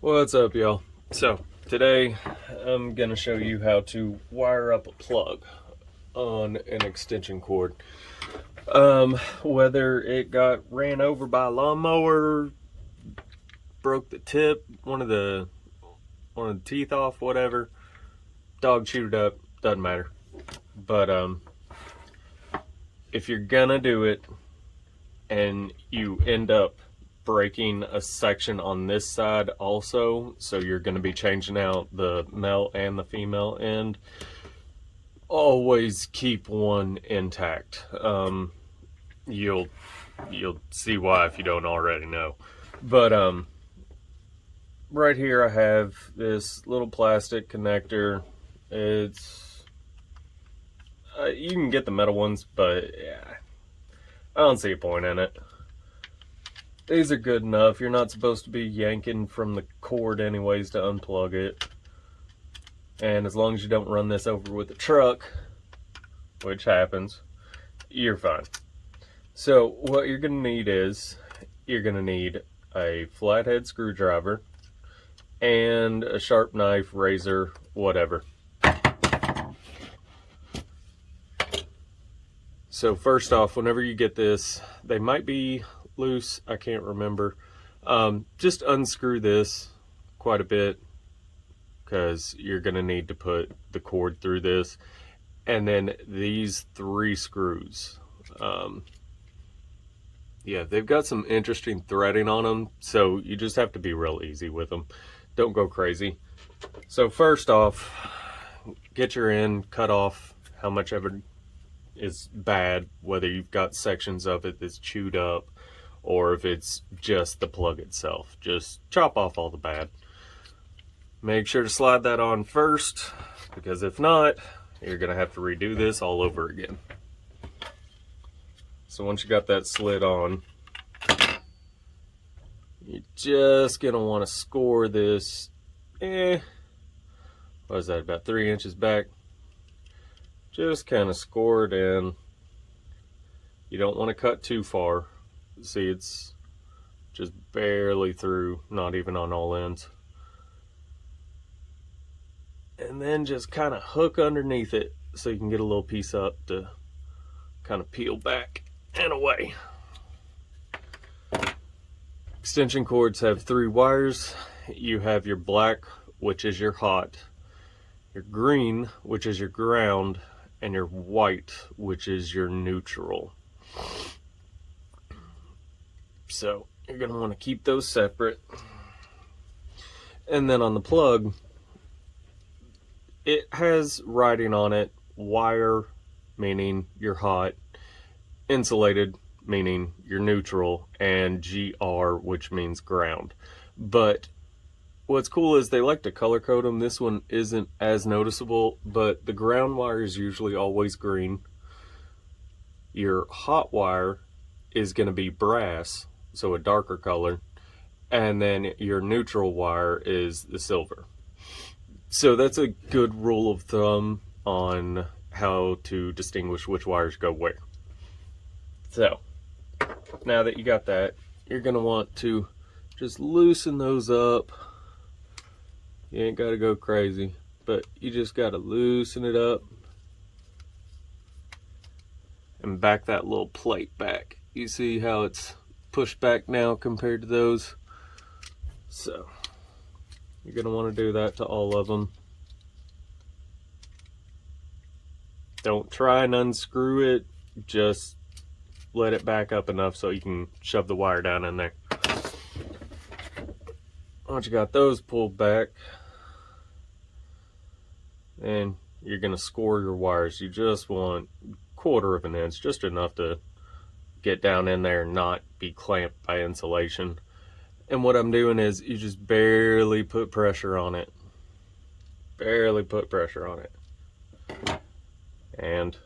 What's up, y'all? So today I'm gonna show you how to wire up a plug on an extension cord. Whether it got ran over by a lawnmower, broke the tip, one of the teeth off, whatever, dog chewed it up, doesn't matter. But if you're gonna do it and you end up breaking a section on this side also, so you're going to be changing out the male and the female end, always keep one intact. You'll see why if you don't already know. But right here I have this little plastic connector. It's you can get the metal ones, but yeah, I don't see a point in it. These are good enough. You're not supposed to be yanking from the cord anyways to unplug it. And as long as you don't run this over with a truck, which happens, you're fine. So what you're going to need is, you're going to need a flathead screwdriver and a sharp knife, razor, whatever. So first off, whenever you get this, they might be loose, I can't remember. Just unscrew this quite a bit, because you're going to need to put the cord through this. And then these 3 screws. Yeah, they've got some interesting threading on them, so you just have to be real easy with them. Don't go crazy. So first off, get your end, cut off how much ever is bad, whether you've got sections of it that's chewed up or if it's just the plug itself. Just chop off all the bad. Make sure to slide that on first, because if not, you're gonna have to redo this all over again. So once you got that slid on, you're just gonna want to score this, what is that, about 3 inches back. Just kind of score it in. You don't want to cut too far. See, it's just barely through, not even on all ends. And then just kind of hook underneath it so you can get a little piece up to kind of peel back and away. Extension cords have 3 wires. You have your black, which is your hot, your green, which is your ground, and your white, which is your neutral. So you're going to want to keep those separate. And then on the plug, it has writing on it: wire, meaning you're hot; insulated, meaning you're neutral; and GR, which means ground. But what's cool is they like to color code them. This one isn't as noticeable, but the ground wire is usually always green. Your hot wire is going to be brass, so a darker color, and then your neutral wire is the silver. So that's a good rule of thumb on how to distinguish which wires go where. So now that you got that, you're going to want to just loosen those up. You ain't got to go crazy, but you just got to loosen it up and back that little plate back. You see how it's pushed back now compared to those? So you're going to want to do that to all of them. Don't try and unscrew it, just let it back up enough so you can shove the wire down in there. Once you got those pulled back, and you're going to score your wires. You just want 1/4 of an inch, just enough to get down in there and not be clamped by insulation. And what I'm doing is you just barely put pressure on it. Barely put pressure on it. And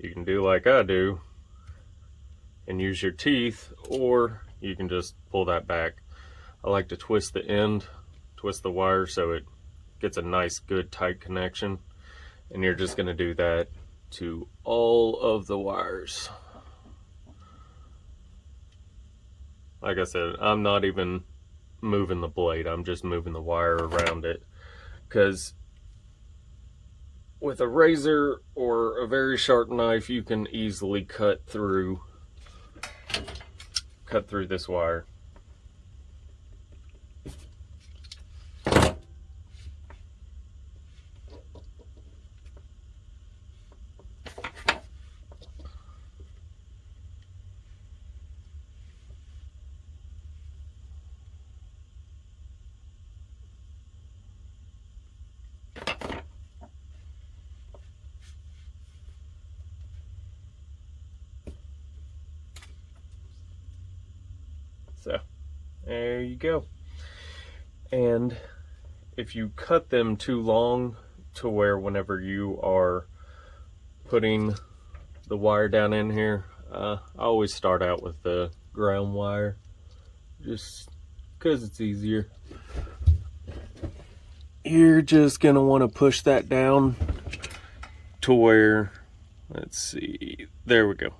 you can do like I do and use your teeth, or you can just pull that back. I like to twist the end, twist the wire so it gets a nice good tight connection. And you're just going to do that to all of the wires. like I said, I'm not even moving the blade, I'm just moving the wire around it, because with a razor or a very sharp knife you can easily cut through this wire. So there you go. And if you cut them too long to where whenever you are putting the wire down in here, I always start out with the ground wire, just because it's easier. You're just gonna want to push that down to where, let's see, there we go.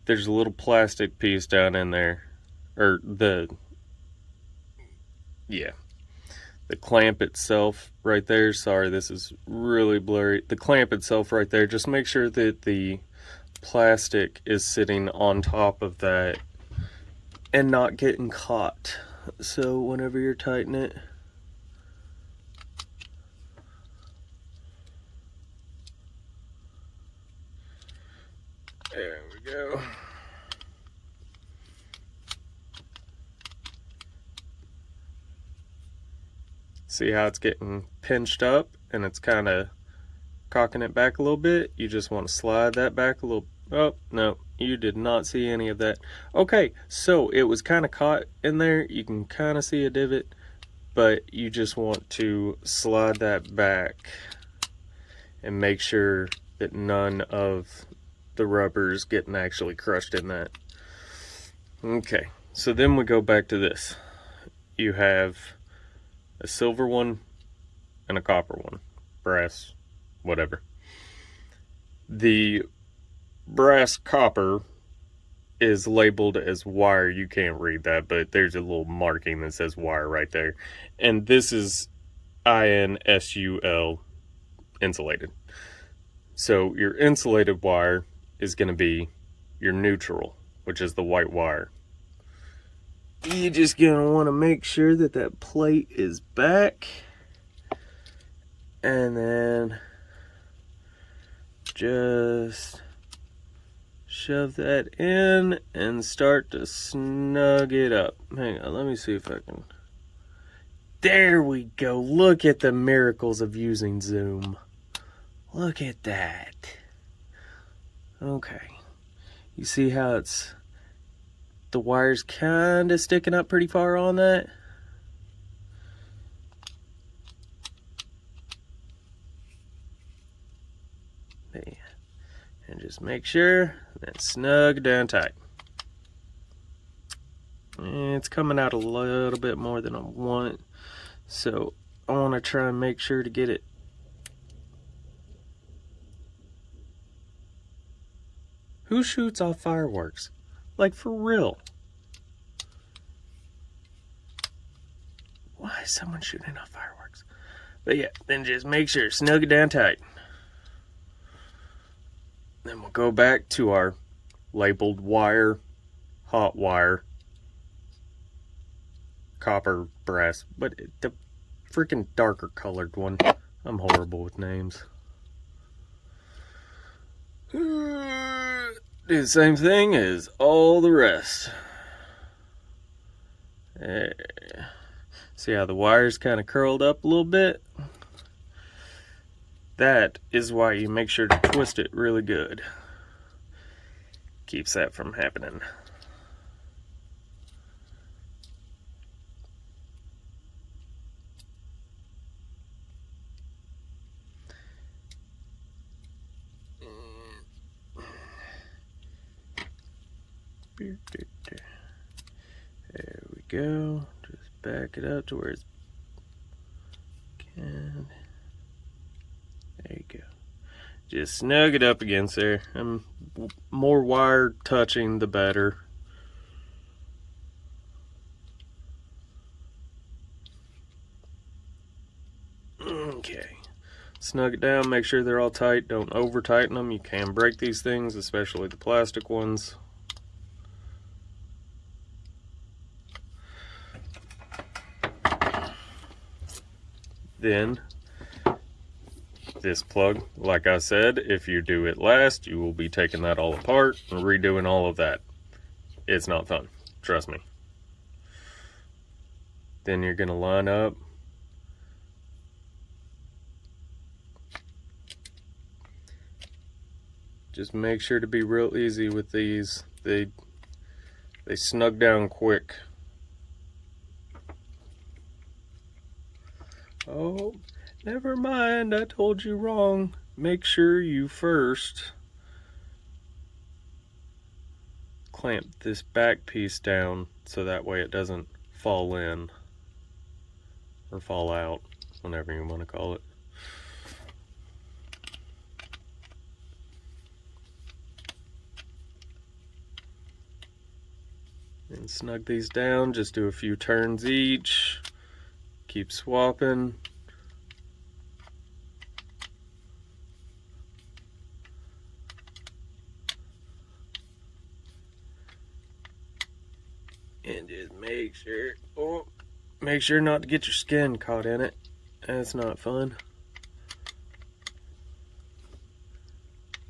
There's a little plastic piece down in there, or the clamp itself right there. Sorry, this is really blurry. The clamp itself right there, just make sure that the plastic is sitting on top of that and not getting caught. So whenever you're tightening it, there we go. See how it's getting pinched up and it's kind of cocking it back a little bit? You just want to slide that back a little. Oh, no, you did not see any of that. Okay, so it was kind of caught in there. You can kind of see a divot, but you just want to slide that back and make sure that none of the rubber is getting actually crushed in that. Okay, so then we go back to this. You have a silver one and a copper one, brass, whatever. The brass copper is labeled as wire. You can't read that, but there's a little marking that says wire right there. And this is INSUL, insulated. So your insulated wire is going to be your neutral, which is the white wire. You're just going to want to make sure that that plate is back, and then just shove that in and start to snug it up. Hang on, let me see if I can. There we go. Look at the miracles of using Zoom. Look at that. Okay. You see how the wire's kind of sticking up pretty far on that? And just make sure that's snug down tight. And it's coming out a little bit more than I want, so I want to try and make sure to get it. Who shoots off fireworks? Like, for real? Why is someone shooting off fireworks? But yeah, then just make sure, snug it down tight. Then we'll go back to our labeled wire, hot wire, copper, brass, but the freaking darker colored one. I'm horrible with names. Do the same thing as all the rest. See how the wire's kind of curled up a little bit? That is why you make sure to twist it really good. Keeps that from happening. There we go. Just back it up to where it's can. There you go. Just snug it up against there. More wire touching, the better. Okay. Snug it down, make sure they're all tight. Don't over tighten them. You can break these things, especially the plastic ones. Then this plug, like I said, if you do it last, you will be taking that all apart and redoing all of that. It's not fun, trust me. Then you're gonna line up just make sure to be real easy with these. They snug down quick. Oh, never mind, I told you wrong. Make sure you first clamp this back piece down so that way it doesn't fall in or fall out, whatever you want to call it. And snug these down, just do a few turns each. Keep swapping. And just make sure not to get your skin caught in it. That's not fun.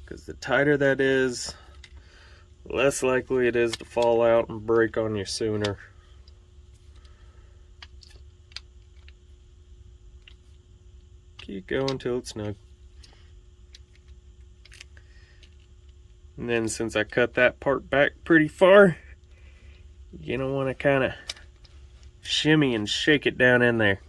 Because the tighter that is, less likely it is to fall out and break on you sooner. Keep going till it's snug. And then since I cut that part back pretty far, you're gonna want to kind of shimmy and shake it down in there.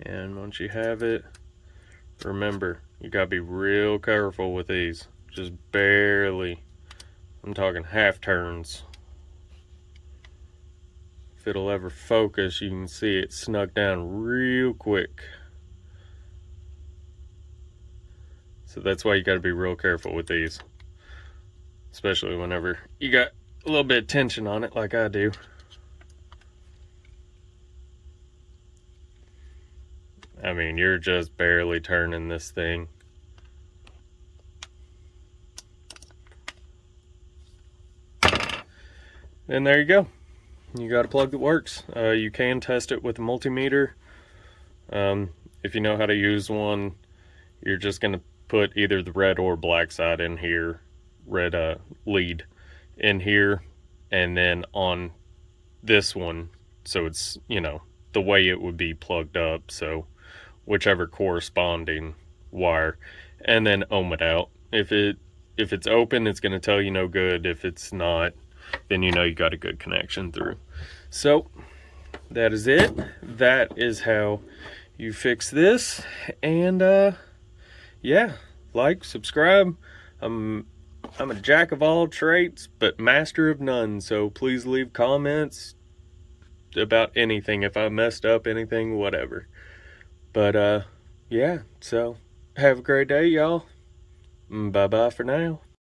And once you have it, remember, you gotta be real careful with these. Just barely, I'm talking half turns. If it'll ever focus, you can see it snug down real quick. So that's why you gotta be real careful with these. Especially whenever you got a little bit of tension on it like I do. I mean, you're just barely turning this thing. And there you go. You got a plug that works. You can test it with a multimeter. If you know how to use one, you're just going to put either the red or black side in here, red lead in here, and then on this one, so it's, you know, the way it would be plugged up, so whichever corresponding wire, and then ohm it out. If it's open, it's going to tell you no good. If it's not, then you know you got a good connection through. So that is it. That is how you fix this. And yeah, like, subscribe. I'm a jack of all trades but master of none, so please leave comments about anything. If I messed up anything, whatever. But yeah, so have a great day, y'all. Bye bye for now.